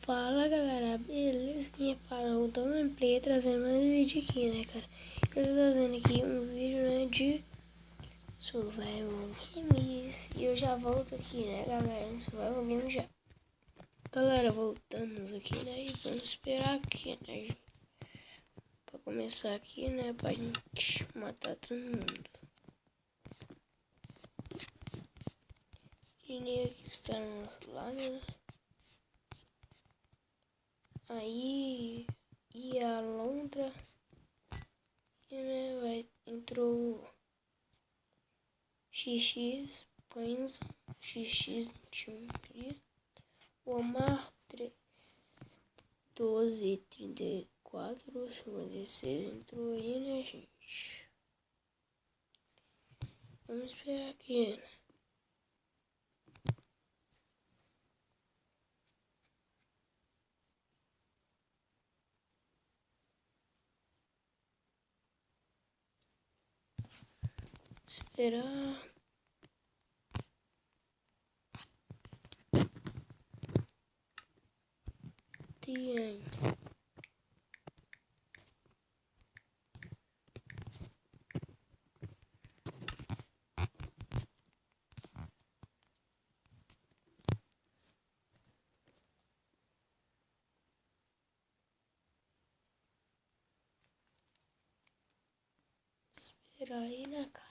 Fala galera, beleza? Quem fala é o Gameplay trazendo mais um vídeo aqui, né, cara? Eu tô trazendo aqui um vídeo, né, de Survival Games. E eu já volto aqui, né, galera, no Survival Games já. Galera, voltamos aqui, né, e vamos esperar aqui, né, pra começar aqui, né, pra gente matar todo mundo. E nem aqui está no outro lado, né? Aí, e a Londra, e, né, entrou XX, Pães, XX, o Omar 12, 34, 56 entrou aí, né, gente? Vamos esperar aqui, né? Esperar. Tem. Esperar aí, né, cara?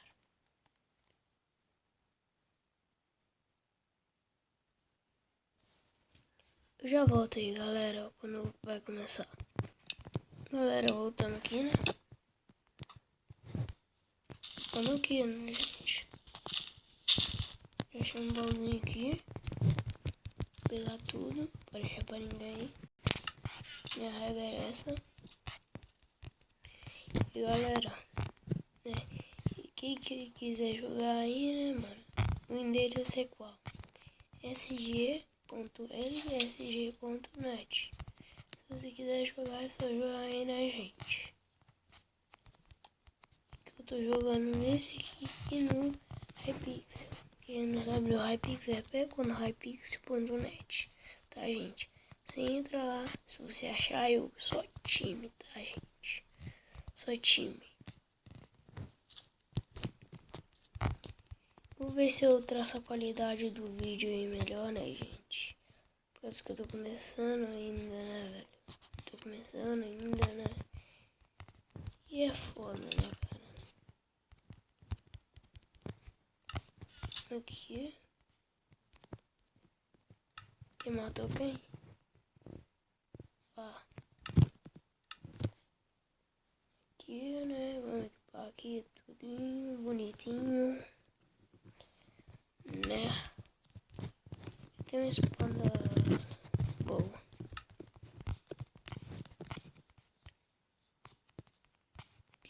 Eu já volto aí, galera, quando vai começar. Galera, voltando aqui, né? Vamos aqui, né, gente? Deixa um baúzinho aqui. Pegar tudo, para deixar pra ninguém. Minha regra é essa. E galera, né? Quem quiser jogar aí, né, mano? O endereço é qual? sg.lsg.net. Se você quiser jogar, é só jogar aí na gente. Eu tô jogando nesse aqui e no Hypixel. Quem não sabe o Hypixel é pega no hypixel.net, tá, gente? Você entra lá, se você achar eu só time, tá, gente? Só time. Vou ver se eu traço a qualidade do vídeo aí melhor, né, gente? Por causa que eu tô começando ainda, né, velho? Tô começando ainda, né? E é foda, né, cara? Aqui. Quem matou quem? Ah. Aqui, né? Vamos equipar aqui tudinho bonitinho. Né? Tem uma espada boa.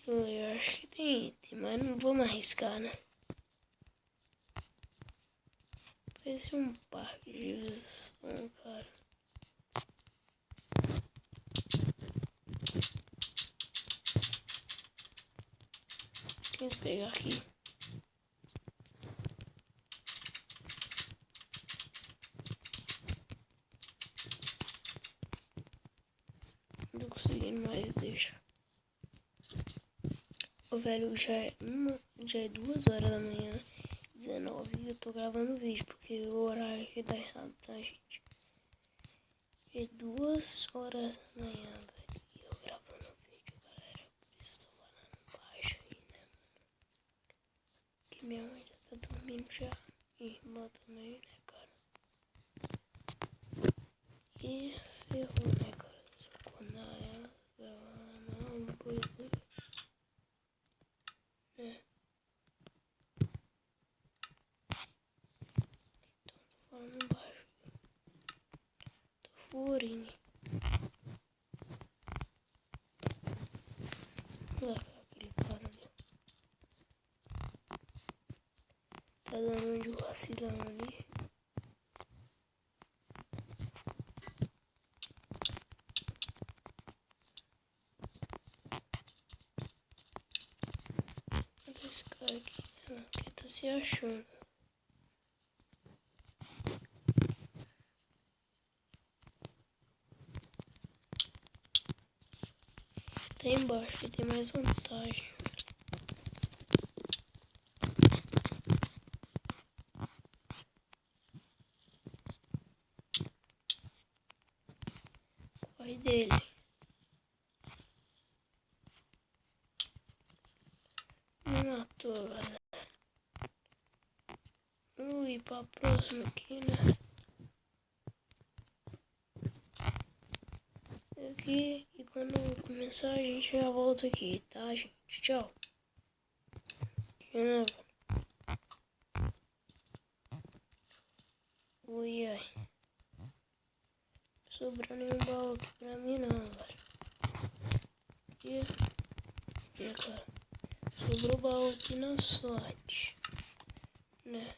Eu acho que tem item, mas não vamos arriscar, né? Parece um parque de diversão, cara. Deixa eu pegar aqui. Não tô conseguindo mais, deixa. O velho, já é 2 horas da manhã, 19, e eu tô gravando vídeo, porque o horário aqui tá errado, tá, gente? É 2 horas da manhã, velho, e eu gravando vídeo, galera, por isso eu tô falando baixo aí, né, mano? Que minha mãe já tá dormindo já, e irmã também, né, cara? E ferrou, né, cara? Quando ela, não, depois, né? Falando baixo. Tô furinho. Olha aquele cara ali. Tá dando um de vacilão ali. Olha esse cara aqui. Que tá se achando. até embaixo, que tem mais vantagem. Corre dele. Me matou, galera. Vamos ir pra próxima aqui, né? Aqui, e quando começar a gente já volta aqui, tá, gente? Tchau. Aqui, né, velho? Ui, ai. Não sobrou nenhum baú aqui pra mim, não, velho. Aqui, né, cara? Sobrou baú aqui na sorte, né?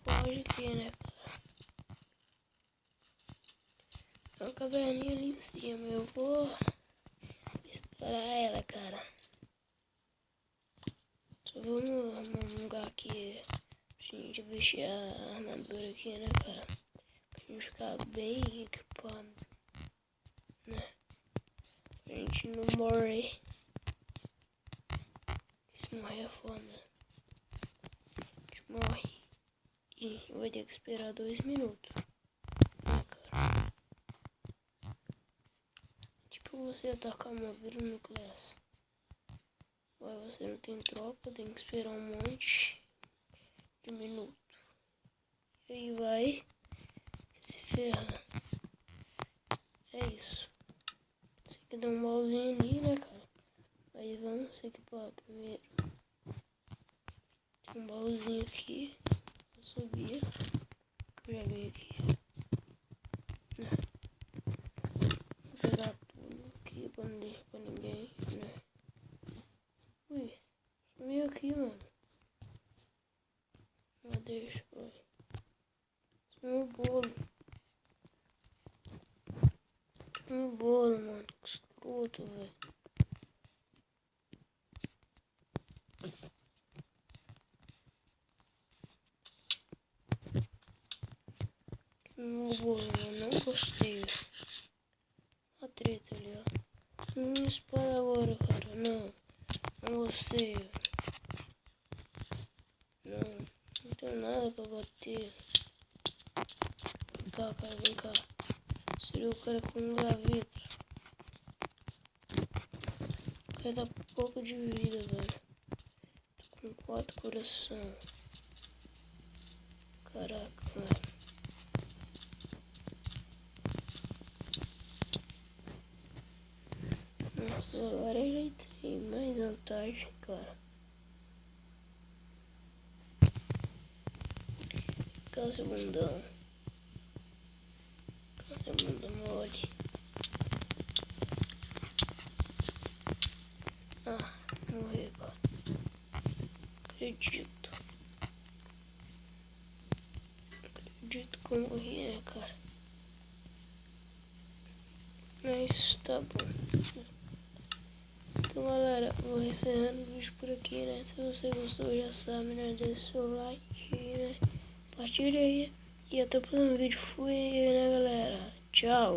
Foge aqui, né, cara? Tem uma caverninha ali em cima. Eu vou explorar ela, cara. Só vamos arrumar um lugar aqui pra gente vestir a armadura aqui, né, cara? Pra gente ficar bem equipado, né? Pra gente não morrer. Se morrer é foda. A gente morre e vai ter que esperar 2 minutos. Né, cara? Tipo você atacar uma vila nuclear. Aí você não tem tropa, tem que esperar um monte de minuto. E aí vai se ferrar. É isso. Você quer dar um baúzinho ali, né, cara? Aí vamos se equipar primeiro. Tem um baúzinho aqui. Eu sabia que eu já vi aqui. Né? Vou pegar tudo aqui pra não deixar pra ninguém, né? Ui, sumiu aqui, mano. Não deixa, vai. Sumiu o bolo. Sumiu o bolo, mano. Que escroto, velho. Sumiu o bolo, mano. Não gostei. A treta ali, ó. Não me espalha agora, cara. Não. Não gostei. Não tenho nada pra bater. Vem cá, cara, vem cá. Seria o cara com um graveto. O cara tá com um pouco de vida, velho. Tô com 4 coração. Caraca, velho. Nossa, agora já tem mais vantagem, cara. Cadê seu bundão? Cadê o bunda mole? Ah, morri, cara. Acredito que eu morri, né, cara? Mas tá bom. Então, galera, vou encerrando o vídeo por aqui, né? Se você gostou, já sabe, né? Deixa seu like, né? Compartilha aí. E até o próximo vídeo. Fui, né, galera? Tchau.